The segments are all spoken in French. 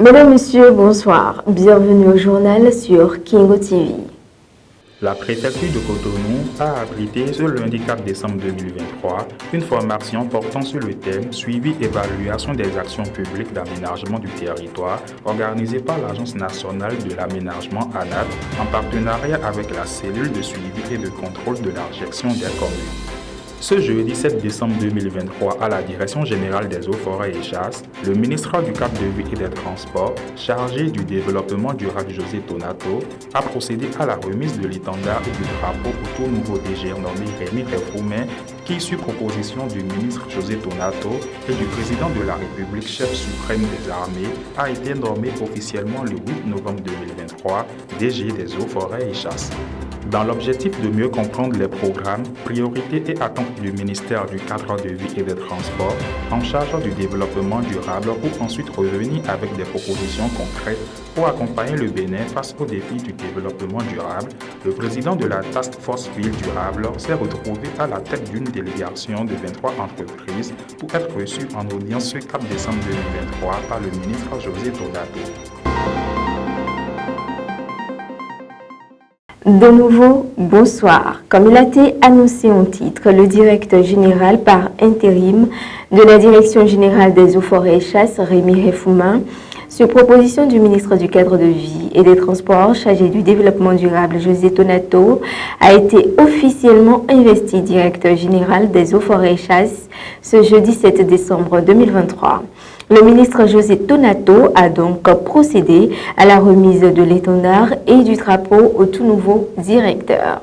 Mesdames, Messieurs, bonsoir. Bienvenue au journal sur Kingo TV. La préfecture de Cotonou a abrité ce lundi 4 décembre 2023 une formation portant sur le thème Suivi et évaluation des actions publiques d'aménagement du territoire organisée par l'Agence nationale de l'aménagement ANAT en partenariat avec la cellule de suivi et de contrôle de la gestion des communes. Ce jeudi 7 décembre 2023, à la Direction générale des eaux, forêts et chasses, le ministre du Cap de Vie et des Transports, chargé du développement durable José Tonato, a procédé à la remise de l'étendard et du drapeau au tout nouveau DG nommé Rémi Refoumen, qui, sur proposition du ministre José Tonato et du président de la République, chef suprême des armées, a été nommé officiellement le 8 novembre 2023 DG des eaux, forêts et chasses. Dans l'objectif de mieux comprendre les programmes, priorités et attentes du ministère du Cadre de Vie et des Transports en charge du développement durable pour ensuite revenir avec des propositions concrètes pour accompagner le Bénin face aux défis du développement durable, le président de la Task Force Ville Durable s'est retrouvé à la tête d'une délégation de 23 entreprises pour être reçu en audience ce 4 décembre 2023 par le ministre José Tonato. De nouveau, bonsoir. Comme il a été annoncé en titre, le directeur général par intérim de la Direction générale des eaux, forêts et chasses, Rémi Refoumen, sur proposition du ministre du Cadre de Vie et des Transports chargé du développement durable, José Tonato, a été officiellement investi directeur général des eaux, forêts et chasses ce jeudi 7 décembre 2023. Le ministre José Tonato a donc procédé à la remise de l'étendard et du drapeau au tout nouveau directeur.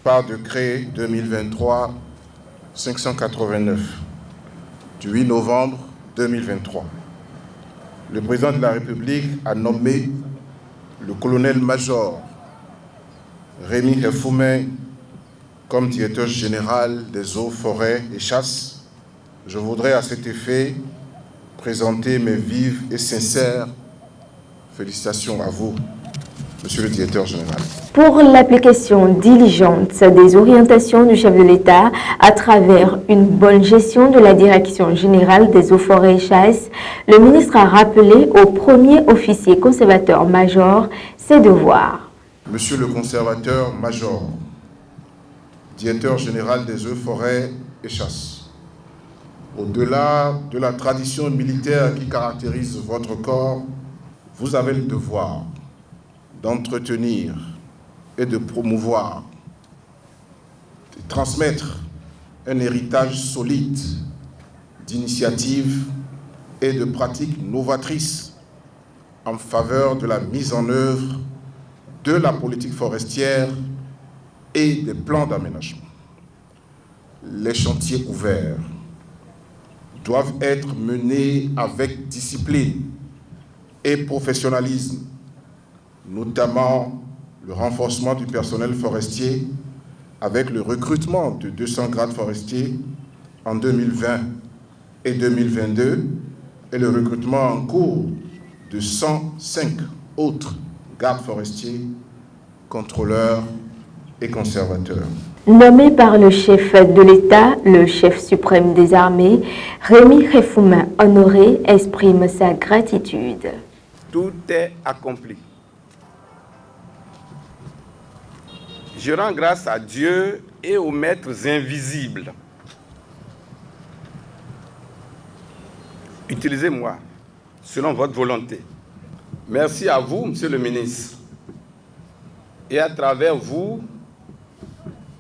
Par décret 2023-589 du 8 novembre 2023, le président de la République a nommé le colonel-major Rémi Refoumen comme directeur général des eaux, forêts et chasses. Je voudrais à cet effet présenter mes vives et sincères félicitations à vous, Monsieur le Directeur général. Pour l'application diligente des orientations du chef de l'État à travers une bonne gestion de la Direction générale des eaux, forêts et chasses, le ministre a rappelé au premier officier conservateur-major ses devoirs. Monsieur le conservateur-major, Directeur général des eaux, forêts et chasses, au-delà de la tradition militaire qui caractérise votre corps, vous avez le devoir d'entretenir et de promouvoir, de transmettre un héritage solide d'initiatives et de pratiques novatrices en faveur de la mise en œuvre de la politique forestière et des plans d'aménagement. Les chantiers ouverts doivent être menés avec discipline et professionnalisme, notamment le renforcement du personnel forestier avec le recrutement de 200 grades forestiers en 2020 et 2022 et le recrutement en cours de 105 autres gardes forestiers, contrôleurs et conservateurs. Nommé par le chef de l'État, le chef suprême des armées, Rémi Refoumen Honoré exprime sa gratitude. Tout est accompli. Je rends grâce à Dieu et aux maîtres invisibles. Utilisez-moi selon votre volonté. Merci à vous, Monsieur le ministre, et à travers vous,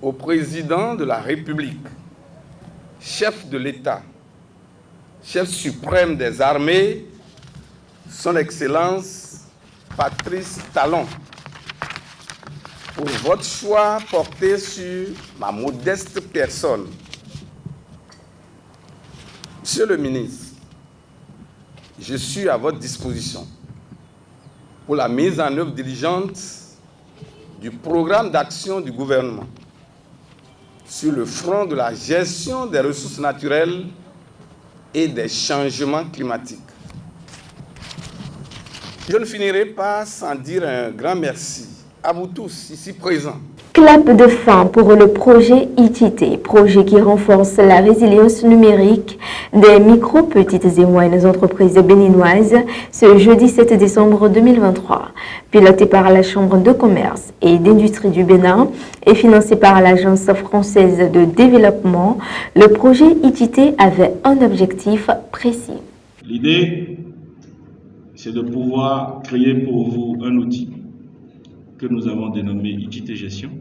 au président de la République, chef de l'État, chef suprême des armées, son Excellence Patrice Talon, pour votre choix porté sur ma modeste personne. Monsieur le ministre, je suis à votre disposition pour la mise en œuvre diligente du programme d'action du gouvernement sur le front de la gestion des ressources naturelles et des changements climatiques. Je ne finirai pas sans dire un grand merci à vous tous ici présents. Clap de fin pour le projet ITT, projet qui renforce la résilience numérique des micro, petites et moyennes entreprises béninoises ce jeudi 7 décembre 2023. Piloté par la Chambre de commerce et d'industrie du Bénin et financé par l'Agence française de développement, le projet ITT avait un objectif précis. L'idée, c'est de pouvoir créer pour vous un outil que nous avons dénommé ITT Gestion,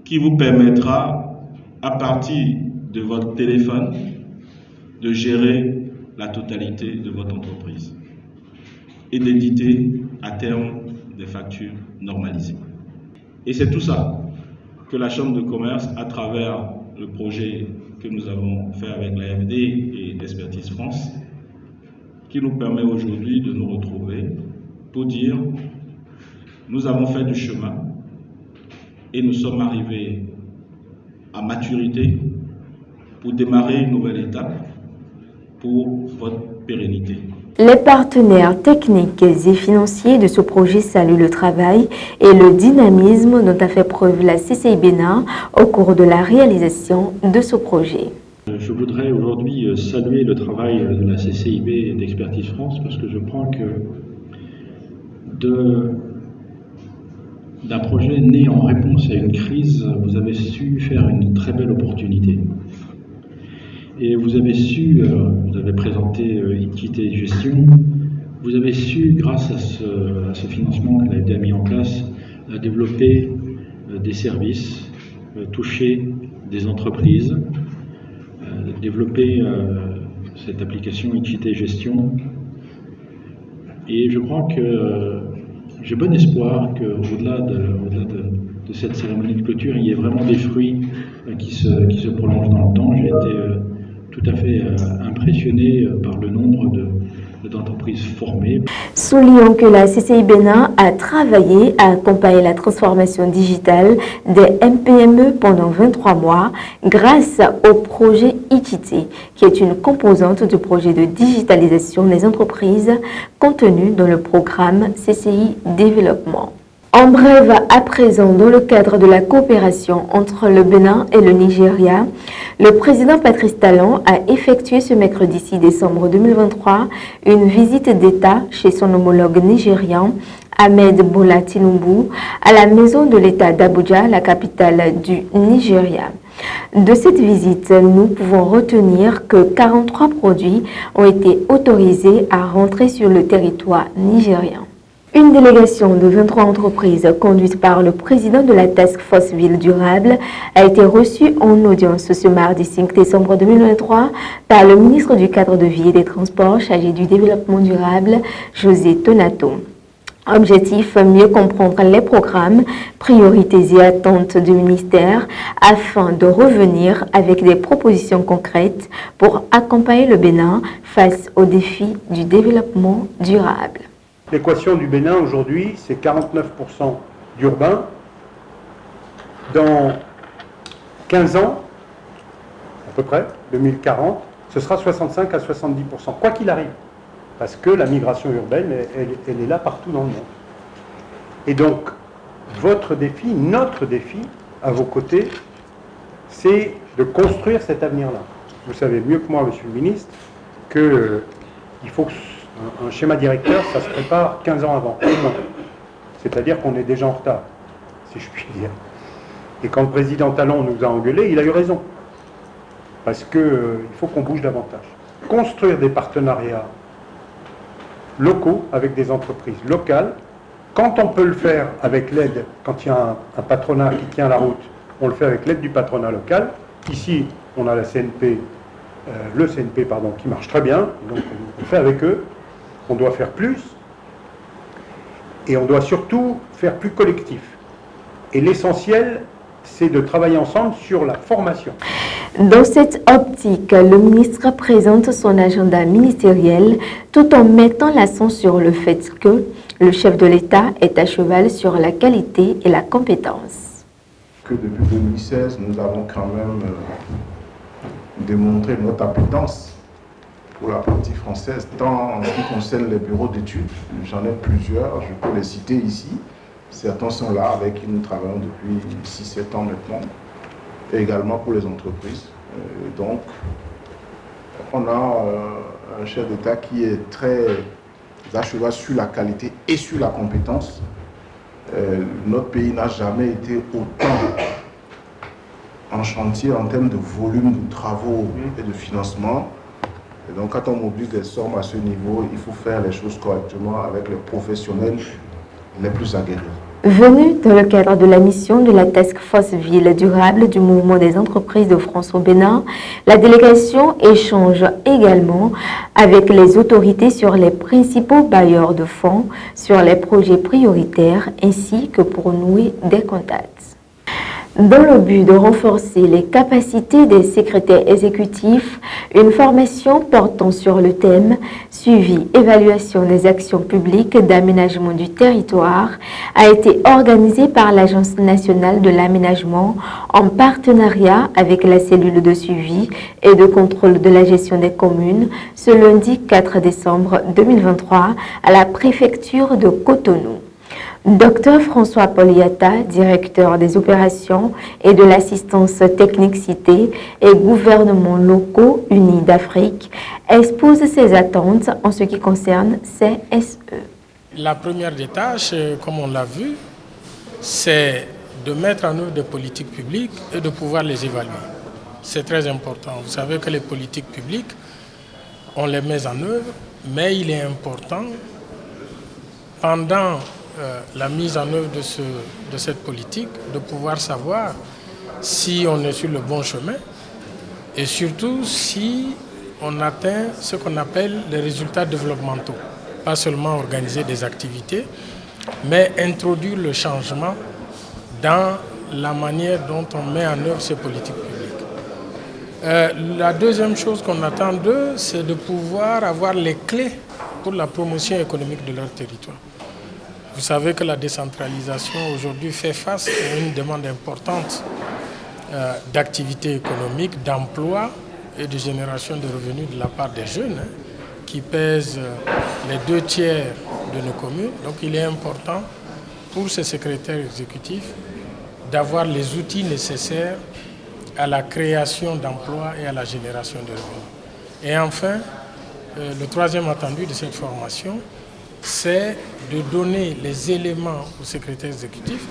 qui vous permettra, à partir de votre téléphone, de gérer la totalité de votre entreprise et d'éditer à terme des factures normalisées. Et c'est tout ça que la Chambre de commerce, à travers le projet que nous avons fait avec l'AFD et l'Expertise France, qui nous permet aujourd'hui de nous retrouver pour dire: nous avons fait du chemin et nous sommes arrivés à maturité pour démarrer une nouvelle étape pour votre pérennité. Les partenaires techniques et financiers de ce projet saluent le travail et le dynamisme dont a fait preuve la CCI Bénin au cours de la réalisation de ce projet. Je voudrais aujourd'hui saluer le travail de la CCIB et d'Expertise France parce que je crois que d'un projet né en réponse à une crise, vous avez su faire une très belle opportunité. Et vous avez su, vous avez présenté ITT Gestion, vous avez su, grâce à ce financement que l'AFD a mis en place, développer des services, toucher des entreprises, développer cette application ITT Gestion. Et je crois que j'ai bon espoir qu'au-delà de cette cérémonie de clôture, il y ait vraiment des fruits qui se prolongent dans le temps. J'ai été tout à fait impressionné par le nombre d'entreprises formées. Soulignons que la CCI Bénin a travaillé à accompagner la transformation digitale des MPME pendant 23 mois grâce au projet ITT, qui est une composante du projet de digitalisation des entreprises contenu dans le programme CCI Développement. En bref, à présent, dans le cadre de la coopération entre le Bénin et le Nigeria, le président Patrice Talon a effectué ce mercredi 6 décembre 2023 une visite d'État chez son homologue nigérian, Ahmed Bola Tinubu, à la maison de l'État d'Abuja, la capitale du Nigeria. De cette visite, nous pouvons retenir que 43 produits ont été autorisés à rentrer sur le territoire nigérian. Une délégation de 23 entreprises conduite par le président de la Task Force Ville Durable a été reçue en audience ce mardi 5 décembre 2023 par le ministre du Cadre de Vie et des Transports chargé du développement durable, José Tonato. Objectif, mieux comprendre les programmes, priorités et attentes du ministère afin de revenir avec des propositions concrètes pour accompagner le Bénin face aux défis du développement durable. L'équation du Bénin aujourd'hui, c'est 49% d'urbain. Dans 15 ans, à peu près, 2040, ce sera 65 à 70%, quoi qu'il arrive. Parce que la migration urbaine, elle est là partout dans le monde. Et donc, votre défi, notre défi, à vos côtés, c'est de construire cet avenir-là. Vous savez mieux que moi, monsieur le ministre, qu'il faut que un schéma directeur, ça se prépare 15 ans avant. C'est-à-dire qu'on est déjà en retard, si je puis dire. Et quand le président Talon nous a engueulés, il a eu raison. Parce qu'il faut qu'on bouge davantage. Construire des partenariats locaux avec des entreprises locales, quand on peut le faire avec l'aide, quand il y a un patronat qui tient la route, on le fait avec l'aide du patronat local. Ici, on a la CNP, le CNP, qui marche très bien, donc on le fait avec eux. On doit faire plus et on doit surtout faire plus collectif. Et l'essentiel, c'est de travailler ensemble sur la formation. Dans cette optique, le ministre présente son agenda ministériel tout en mettant l'accent sur le fait que le chef de l'État est à cheval sur la qualité et la compétence. Que depuis 2016, nous avons quand même démontré notre appétence pour la politique française, tant en ce qui concerne les bureaux d'études, j'en ai plusieurs, je peux les citer ici, Certains sont là, avec qui nous travaillons depuis 6-7 ans maintenant, et également pour les entreprises. Donc, on a un chef d'État qui est très à cheval sur la qualité et sur la compétence. Notre pays n'a jamais été autant en chantier en termes de volume de travaux et de financement. Et donc, quand on mobilise des sommes à ce niveau, il faut faire les choses correctement avec les professionnels les plus aguerris. Venu dans le cadre de la mission de la Task Force Ville Durable du Mouvement des entreprises de France au Bénin, la délégation échange également avec les autorités sur les principaux bailleurs de fonds, sur les projets prioritaires ainsi que pour nouer des contacts. Dans le but de renforcer les capacités des secrétaires exécutifs, une formation portant sur le thème « Suivi, évaluation des actions publiques d'aménagement du territoire » a été organisée par l'Agence nationale de l'aménagement en partenariat avec la cellule de suivi et de contrôle de la gestion des communes ce lundi 4 décembre 2023 à la préfecture de Cotonou. Dr François Poliata, directeur des opérations et de l'assistance technique cité et gouvernements locaux unis d'Afrique, expose ses attentes en ce qui concerne CSE. La première des tâches, comme on l'a vu, c'est de mettre en œuvre des politiques publiques et de pouvoir les évaluer. C'est très important. Vous savez que les politiques publiques, on les met en œuvre, mais il est important, pendant la mise en œuvre de cette politique, de pouvoir savoir si on est sur le bon chemin et surtout si on atteint ce qu'on appelle les résultats développementaux. Pas seulement organiser des activités, mais introduire le changement dans la manière dont on met en œuvre ces politiques publiques. La deuxième chose qu'on attend d'eux, c'est de pouvoir avoir les clés pour la promotion économique de leur territoire. Vous savez que la décentralisation aujourd'hui fait face à une demande importante d'activité économique, d'emploi et de génération de revenus de la part des jeunes qui pèsent les 2/3 de nos communes. Donc il est important pour ces secrétaires exécutifs d'avoir les outils nécessaires à la création d'emplois et à la génération de revenus. Et enfin, le troisième attendu de cette formation, c'est de donner les éléments aux secrétaires exécutifs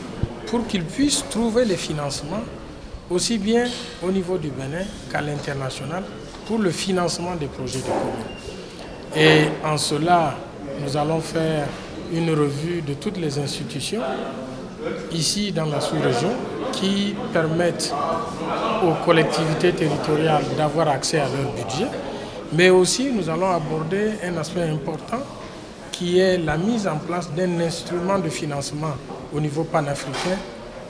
pour qu'ils puissent trouver les financements aussi bien au niveau du Bénin qu'à l'international pour le financement des projets de communes. Et en cela, nous allons faire une revue de toutes les institutions ici dans la sous-région qui permettent aux collectivités territoriales d'avoir accès à leur budget, mais aussi nous allons aborder un aspect important qui est la mise en place d'un instrument de financement au niveau panafricain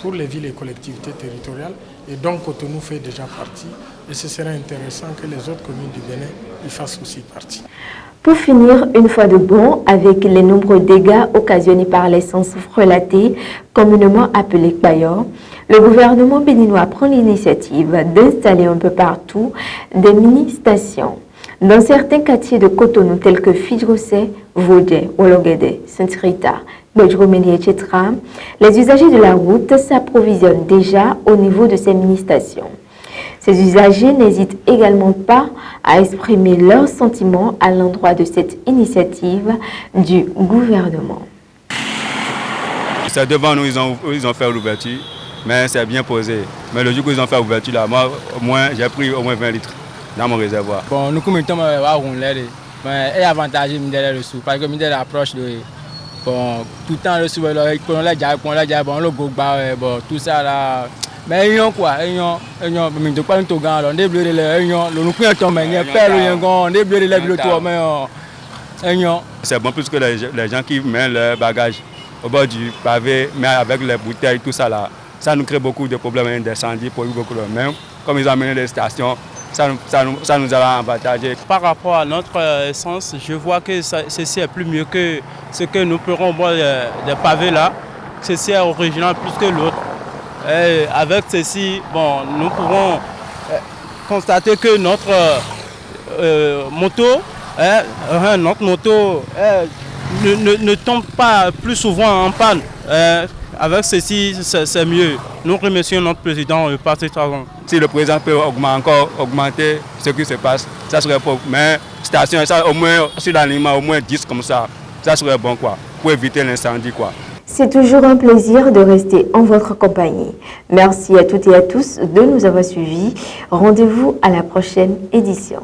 pour les villes et collectivités territoriales. Et donc Cotonou fait déjà partie. Et ce serait intéressant que les autres communes du Bénin y fassent aussi partie. Pour finir, une fois de bon, avec les nombreux dégâts occasionnés par l'essence frelatée, communément appelée Kbayor, le gouvernement béninois prend l'initiative d'installer un peu partout des mini-stations. Dans certains quartiers de Cotonou, tels que Fidroussé, Vaudé, Ologede, Saint-Rita, Bedjroumeni, etc., les usagers de la route s'approvisionnent déjà au niveau de ces mini-stations. Ces usagers n'hésitent également pas à exprimer leurs sentiments à l'endroit de cette initiative du gouvernement. C'est devant nous, ils ont fait l'ouverture, mais c'est bien posé. Mais le jour où ils ont fait l'ouverture, là, moi, au moins, j'ai pris au moins 20 litres dans mon réservoir. Bon, nous commettons à rouler, mais il y a avantage de le sous, parce que nous approche de bon, tout le temps le sous, le bon, tout ça là. Mais ils ont quoi? Ils ont de quoi nous gagner, on débloque les ils ont nous prenons ton mais père on débloque les bilotos mais ils ont. C'est bon plus que les gens qui mettent leurs bagages au bord du pavé, mais avec les bouteilles, tout ça là, ça nous crée beaucoup de problèmes d'incendie pour beaucoup de même. Comme ils ont amené les stations, ça nous a avantagé. Par rapport à notre essence, je vois que ceci est plus mieux que ce que nous pourrons boire des pavés là. Ceci est original plus que l'autre. Avec ceci, bon, nous pourrons constater que notre moto ne tombe pas plus souvent en panne avec ceci, c'est mieux. Nous remercions notre président de passer 3 ans. Si le président peut encore augmenter ce qui se passe, ça serait pour. Mais station, ça, au moins, sur l'aliment, au moins 10 comme ça serait bon quoi, pour éviter l'incendie quoi. C'est toujours un plaisir de rester en votre compagnie. Merci à toutes et à tous de nous avoir suivis. Rendez-vous à la prochaine édition.